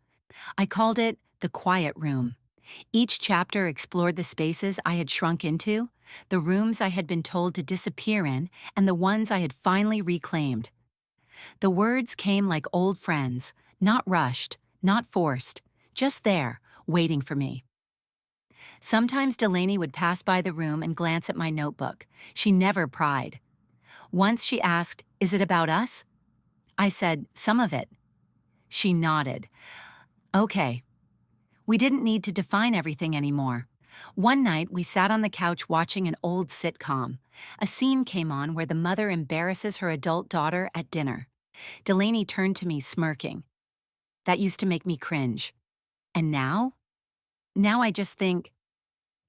I called it The Quiet Room. Each chapter explored the spaces I had shrunk into, the rooms I had been told to disappear in, and the ones I had finally reclaimed. The words came like old friends, not rushed, not forced, just there, waiting for me. Sometimes Delaney would pass by the room and glance at my notebook. She never pried. Once she asked, "Is it about us?" I said, "Some of it." She nodded. "Okay." We didn't need to define everything anymore. One night, we sat on the couch watching an old sitcom. A scene came on where the mother embarrasses her adult daughter at dinner. Delaney turned to me, smirking. That used to make me cringe. And now? Now I just think,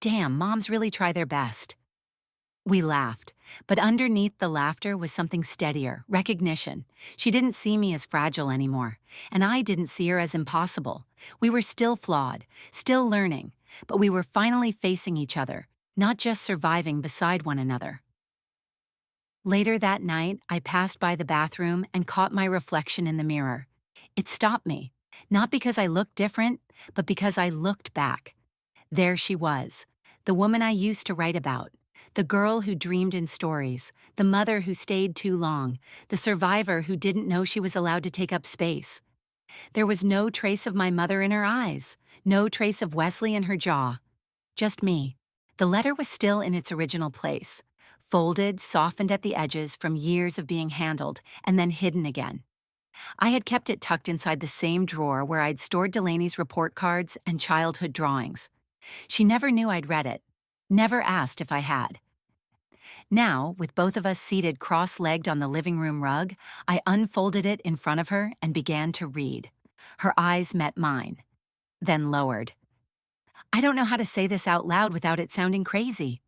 damn, moms really try their best. We laughed, but underneath the laughter was something steadier, recognition. She didn't see me as fragile anymore, and I didn't see her as impossible. We were still flawed, still learning, but we were finally facing each other, not just surviving beside one another. Later that night, I passed by the bathroom and caught my reflection in the mirror. It stopped me, not because I looked different, but because I looked back. There she was, the woman I used to write about. The girl who dreamed in stories, the mother who stayed too long, the survivor who didn't know she was allowed to take up space. There was no trace of my mother in her eyes, no trace of Wesley in her jaw. Just me. The letter was still in its original place, folded, softened at the edges from years of being handled, and then hidden again. I had kept it tucked inside the same drawer where I'd stored Delaney's report cards and childhood drawings. She never knew I'd read it, never asked if I had. Now, with both of us seated cross-legged on the living room rug, I unfolded it in front of her and began to read. Her eyes met mine, then lowered. I don't know how to say this out loud without it sounding crazy.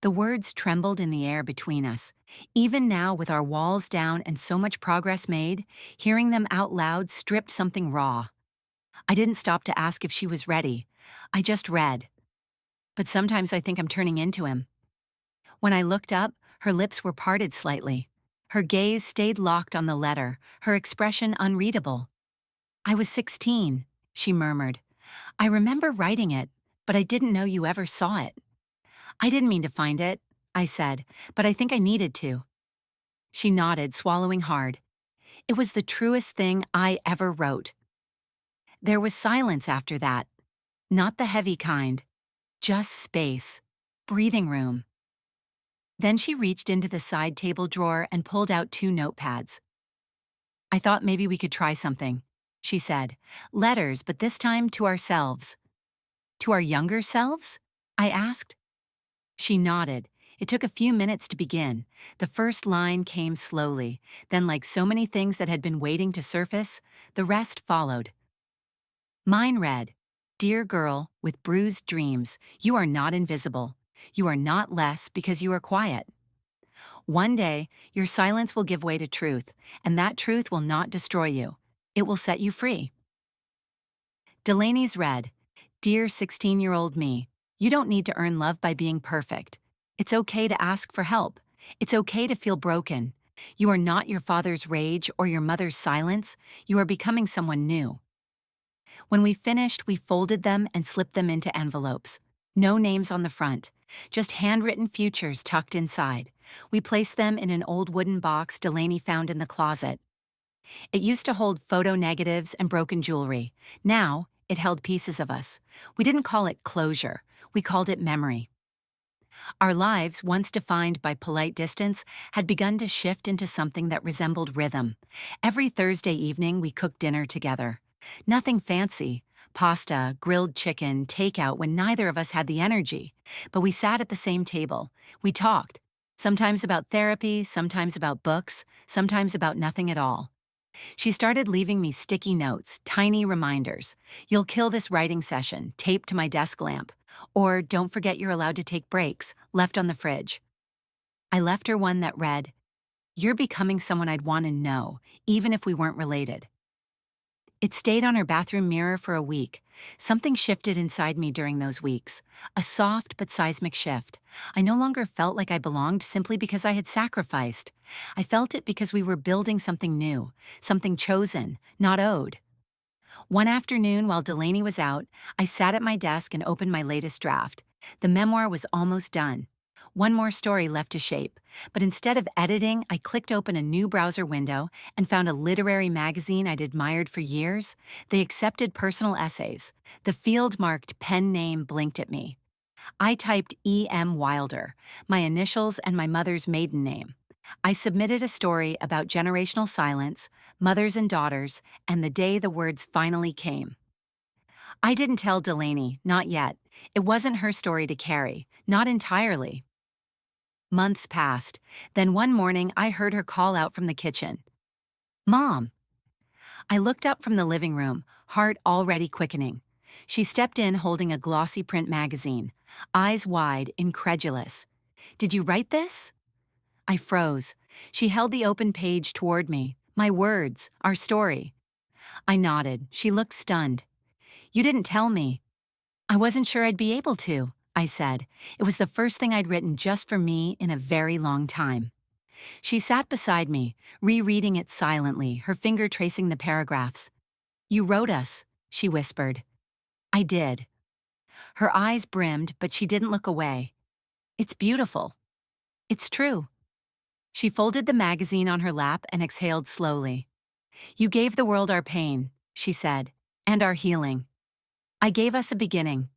The words trembled in the air between us. Even now, with our walls down and so much progress made, hearing them out loud stripped something raw. I didn't stop to ask if she was ready. I just read. But sometimes I think I'm turning into him. When I looked up, her lips were parted slightly. Her gaze stayed locked on the letter, her expression unreadable. I was 16. she murmured. I remember writing it, but I didn't know you ever saw it. I didn't mean to find it, I said, but I think I needed to. She nodded, swallowing hard. It was the truest thing I ever wrote. There was silence after that. Not the heavy kind, just space, breathing room. Then she reached into the side table drawer and pulled out 2 notepads. I thought maybe we could try something, she said. Letters, but this time to ourselves. To our younger selves? I asked. She nodded. It took a few minutes to begin. The first line came slowly, then, like so many things that had been waiting to surface, the rest followed. Mine read, Dear girl with bruised dreams, you are not invisible. You are not less because you are quiet. One day, your silence will give way to truth, and that truth will not destroy you. It will set you free. Delaney's read, Dear 16-year-old me, you don't need to earn love by being perfect. It's okay to ask for help. It's okay to feel broken. You are not your father's rage or your mother's silence. You are becoming someone new. When we finished, we folded them and slipped them into envelopes. No names on the front, just handwritten futures tucked inside. We placed them in an old wooden box Delaney found in the closet. It used to hold photo negatives and broken jewelry. Now, it held pieces of us. We didn't call it closure. We called it memory. Our lives, once defined by polite distance, had begun to shift into something that resembled rhythm. Every Thursday evening, we cooked dinner together. Nothing fancy. Pasta, grilled chicken, takeout when neither of us had the energy. But we sat at the same table. We talked. Sometimes about therapy, sometimes about books, sometimes about nothing at all. She started leaving me sticky notes, tiny reminders. You'll kill this writing session, taped to my desk lamp. Or don't forget you're allowed to take breaks, left on the fridge. I left her one that read, You're becoming someone I'd want to know, even if we weren't related. It stayed on her bathroom mirror for a week. Something shifted inside me during those weeks. A soft but seismic shift. I no longer felt like I belonged simply because I had sacrificed. I felt it because we were building something new, something chosen, not owed. One afternoon, while Delaney was out, I sat at my desk and opened my latest draft. The memoir was almost done. One more story left to shape, but instead of editing, I clicked open a new browser window and found a literary magazine I'd admired for years. They accepted personal essays. The field marked pen name blinked at me. I typed E.M. Wilder, my initials and my mother's maiden name. I submitted a story about generational silence, mothers and daughters, and the day the words finally came. I didn't tell Delaney, not yet. It wasn't her story to carry, not entirely. Months passed. Then one morning, I heard her call out from the kitchen. Mom! I looked up from the living room, heart already quickening. She stepped in holding a glossy print magazine, eyes wide, incredulous. Did you write this? I froze. She held the open page toward me. My words, our story. I nodded. She looked stunned. You didn't tell me. I wasn't sure I'd be able to, I said. It was the first thing I'd written just for me in a very long time. She sat beside me, rereading it silently, her finger tracing the paragraphs. You wrote us, she whispered. I did. Her eyes brimmed, but she didn't look away. It's beautiful. It's true. She folded the magazine on her lap and exhaled slowly. You gave the world our pain, she said, and our healing. I gave us a beginning.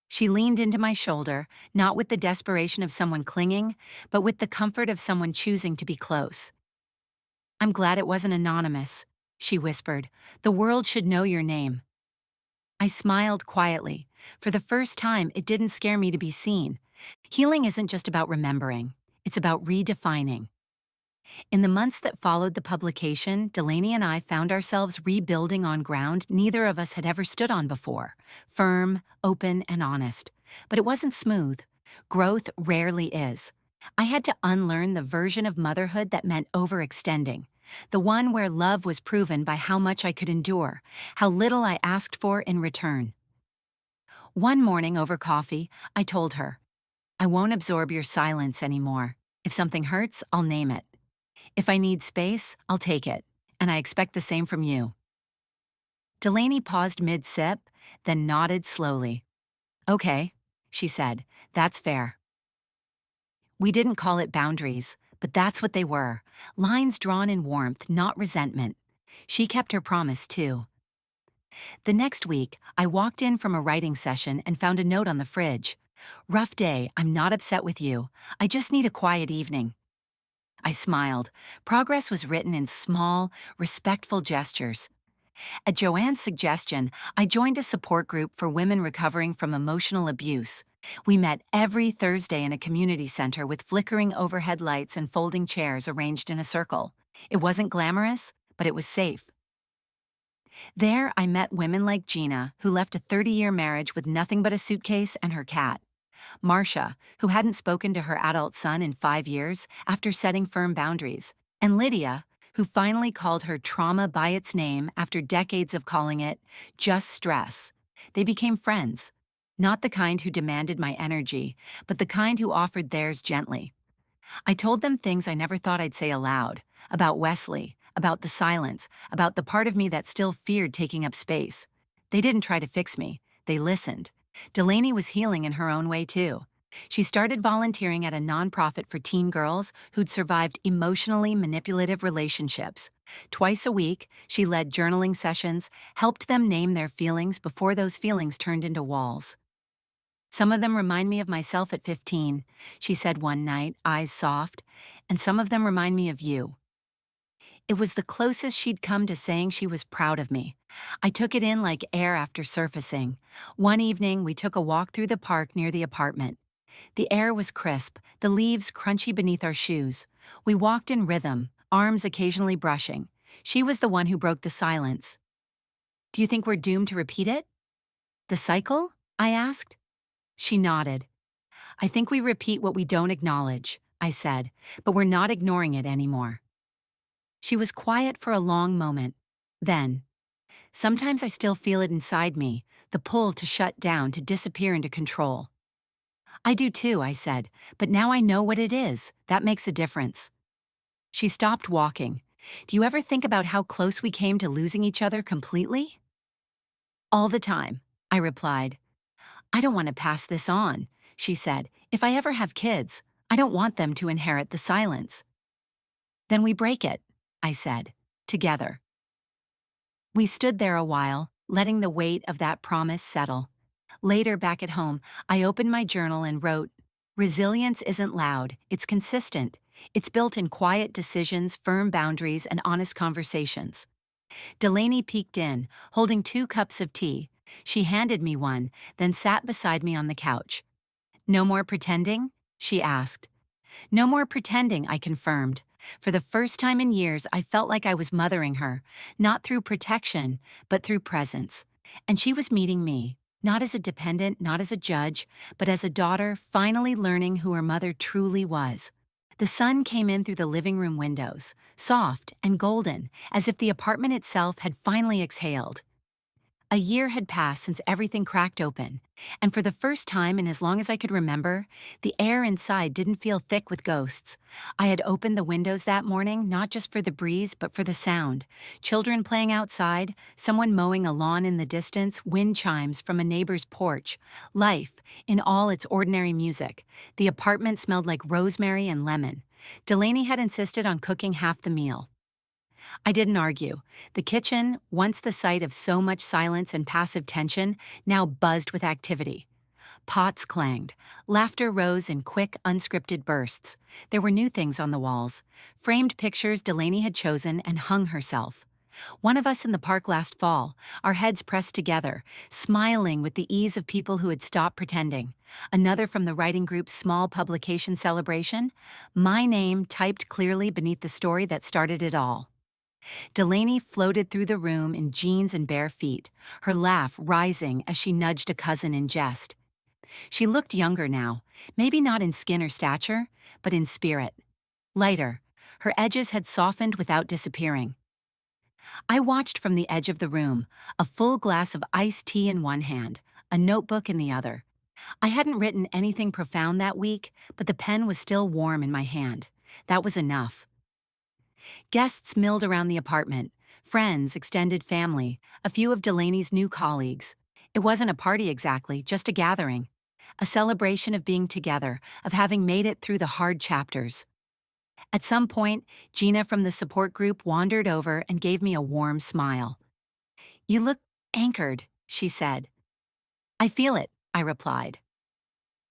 She leaned into my shoulder, not with the desperation of someone clinging, but with the comfort of someone choosing to be close. I'm glad it wasn't anonymous, she whispered. The world should know your name. I smiled quietly. For the first time, it didn't scare me to be seen. Healing isn't just about remembering. It's about redefining. In the months that followed the publication, Delaney and I found ourselves rebuilding on ground neither of us had ever stood on before. Firm, open, and honest. But it wasn't smooth. Growth rarely is. I had to unlearn the version of motherhood that meant overextending. The one where love was proven by how much I could endure, how little I asked for in return. One morning over coffee, I told her, I won't absorb your silence anymore. If something hurts, I'll name it. If I need space, I'll take it, and I expect the same from you. Delaney paused mid-sip, then nodded slowly. Okay, she said, that's fair. We didn't call it boundaries, but that's what they were. Lines drawn in warmth, not resentment. She kept her promise, too. The next week, I walked in from a writing session and found a note on the fridge. Rough day, I'm not upset with you. I just need a quiet evening. I smiled. Progress was written in small, respectful gestures. At Joanne's suggestion, I joined a support group for women recovering from emotional abuse. We met every Thursday in a community center with flickering overhead lights and folding chairs arranged in a circle. It wasn't glamorous, but it was safe. There, I met women like Gina, who left a 30-year marriage with nothing but a suitcase and her cat. Marcia, who hadn't spoken to her adult son in 5 years after setting firm boundaries. And Lydia, who finally called her trauma by its name after decades of calling it just stress. They became friends. Not the kind who demanded my energy, but the kind who offered theirs gently. I told them things I never thought I'd say aloud, about Wesley, about the silence, about the part of me that still feared taking up space. They didn't try to fix me. They listened. Delaney was healing in her own way, too. She started volunteering at a nonprofit for teen girls who'd survived emotionally manipulative relationships. Twice a week, she led journaling sessions, helped them name their feelings before those feelings turned into walls. Some of them remind me of myself at 15, she said one night, eyes soft, and some of them remind me of you. It was the closest she'd come to saying she was proud of me. I took it in like air after surfacing. One evening, we took a walk through the park near the apartment. The air was crisp, the leaves crunchy beneath our shoes. We walked in rhythm, arms occasionally brushing. She was the one who broke the silence. Do you think we're doomed to repeat it? The cycle? I asked. She nodded. I think we repeat what we don't acknowledge, I said, but we're not ignoring it anymore. She was quiet for a long moment. Then, sometimes I still feel it inside me, the pull to shut down, to disappear into control. I do too, I said, but now I know what it is. That makes a difference. She stopped walking. Do you ever think about how close we came to losing each other completely? All the time, I replied. I don't want to pass this on, she said. If I ever have kids, I don't want them to inherit the silence. Then we break it, I said, together. We stood there a while, letting the weight of that promise settle. Later, back at home, I opened my journal and wrote, Resilience isn't loud, it's consistent. It's built in quiet decisions, firm boundaries, and honest conversations. Delaney peeked in, holding 2 cups of tea. She handed me one, then sat beside me on the couch. No more pretending? She asked. No more pretending, I confirmed. For the first time in years, I felt like I was mothering her, not through protection, but through presence. And she was meeting me, not as a dependent, not as a judge, but as a daughter finally learning who her mother truly was. The sun came in through the living room windows, soft and golden, as if the apartment itself had finally exhaled. A year had passed since everything cracked open, and for the first time in as long as I could remember, the air inside didn't feel thick with ghosts. I had opened the windows that morning not just for the breeze but for the sound. Children playing outside, someone mowing a lawn in the distance, wind chimes from a neighbor's porch. Life, in all its ordinary music. The apartment smelled like rosemary and lemon. Delaney had insisted on cooking half the meal. I didn't argue. The kitchen, once the site of so much silence and passive tension, now buzzed with activity. Pots clanged. Laughter rose in quick, unscripted bursts. There were new things on the walls. Framed pictures Delaney had chosen and hung herself. One of us in the park last fall, our heads pressed together, smiling with the ease of people who had stopped pretending. Another from the writing group's small publication celebration, my name typed clearly beneath the story that started it all. Delaney floated through the room in jeans and bare feet, her laugh rising as she nudged a cousin in jest. She looked younger now, maybe not in skin or stature, but in spirit. Lighter, her edges had softened without disappearing. I watched from the edge of the room, a full glass of iced tea in one hand, a notebook in the other. I hadn't written anything profound that week, but the pen was still warm in my hand. That was enough. Guests milled around the apartment, Friends, extended family, a few of Delaney's new colleagues. It wasn't a party exactly, just a gathering. A celebration of being together, of having made it through the hard chapters. At some point, Gina from the support group wandered over and gave me a warm smile. "You look anchored," she said. "I feel it," I replied.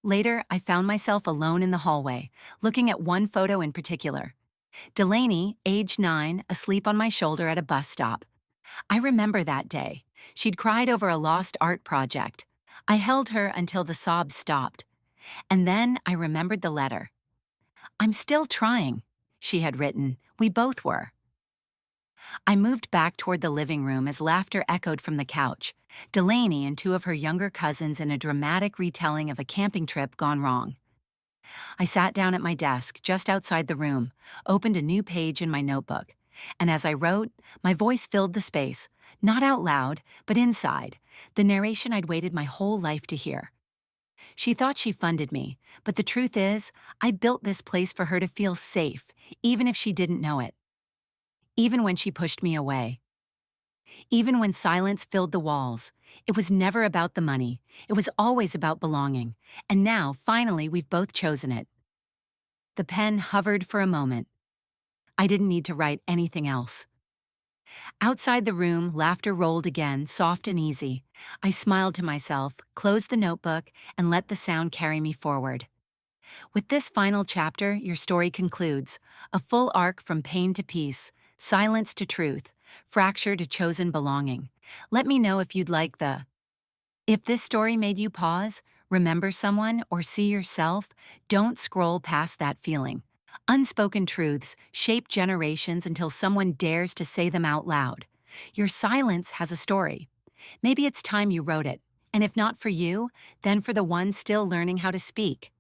Later, I found myself alone in the hallway, looking at one photo in particular. Delaney, age 9, asleep on my shoulder at a bus stop. I remember that day. She'd cried over a lost art project. I held her until the sobs stopped. And then I remembered the letter. "I'm still trying," she had written. We both were. I moved back toward the living room as laughter echoed from the couch. Delaney and two of her younger cousins in a dramatic retelling of a camping trip gone wrong. I sat down at my desk just outside the room, opened a new page in my notebook, and as I wrote, my voice filled the space, not out loud, but inside, the narration I'd waited my whole life to hear. She thought she funded me, but the truth is, I built this place for her to feel safe, even if she didn't know it. Even when she pushed me away. Even when silence filled the walls. It was never about the money. It was always about belonging. And now, finally, we've both chosen it. The pen hovered for a moment. I didn't need to write anything else. Outside the room, laughter rolled again, soft and easy. I smiled to myself, closed the notebook, and let the sound carry me forward. With this final chapter, your story concludes. A full arc from pain to peace, silence to truth, fracture to chosen belonging. Let me know if you'd like the. If this story made you pause, remember someone, or see yourself, don't scroll past that feeling. Unspoken truths shape generations until someone dares to say them out loud. Your silence has a story. Maybe it's time you wrote it, and if not for you, then for the ones still learning how to speak.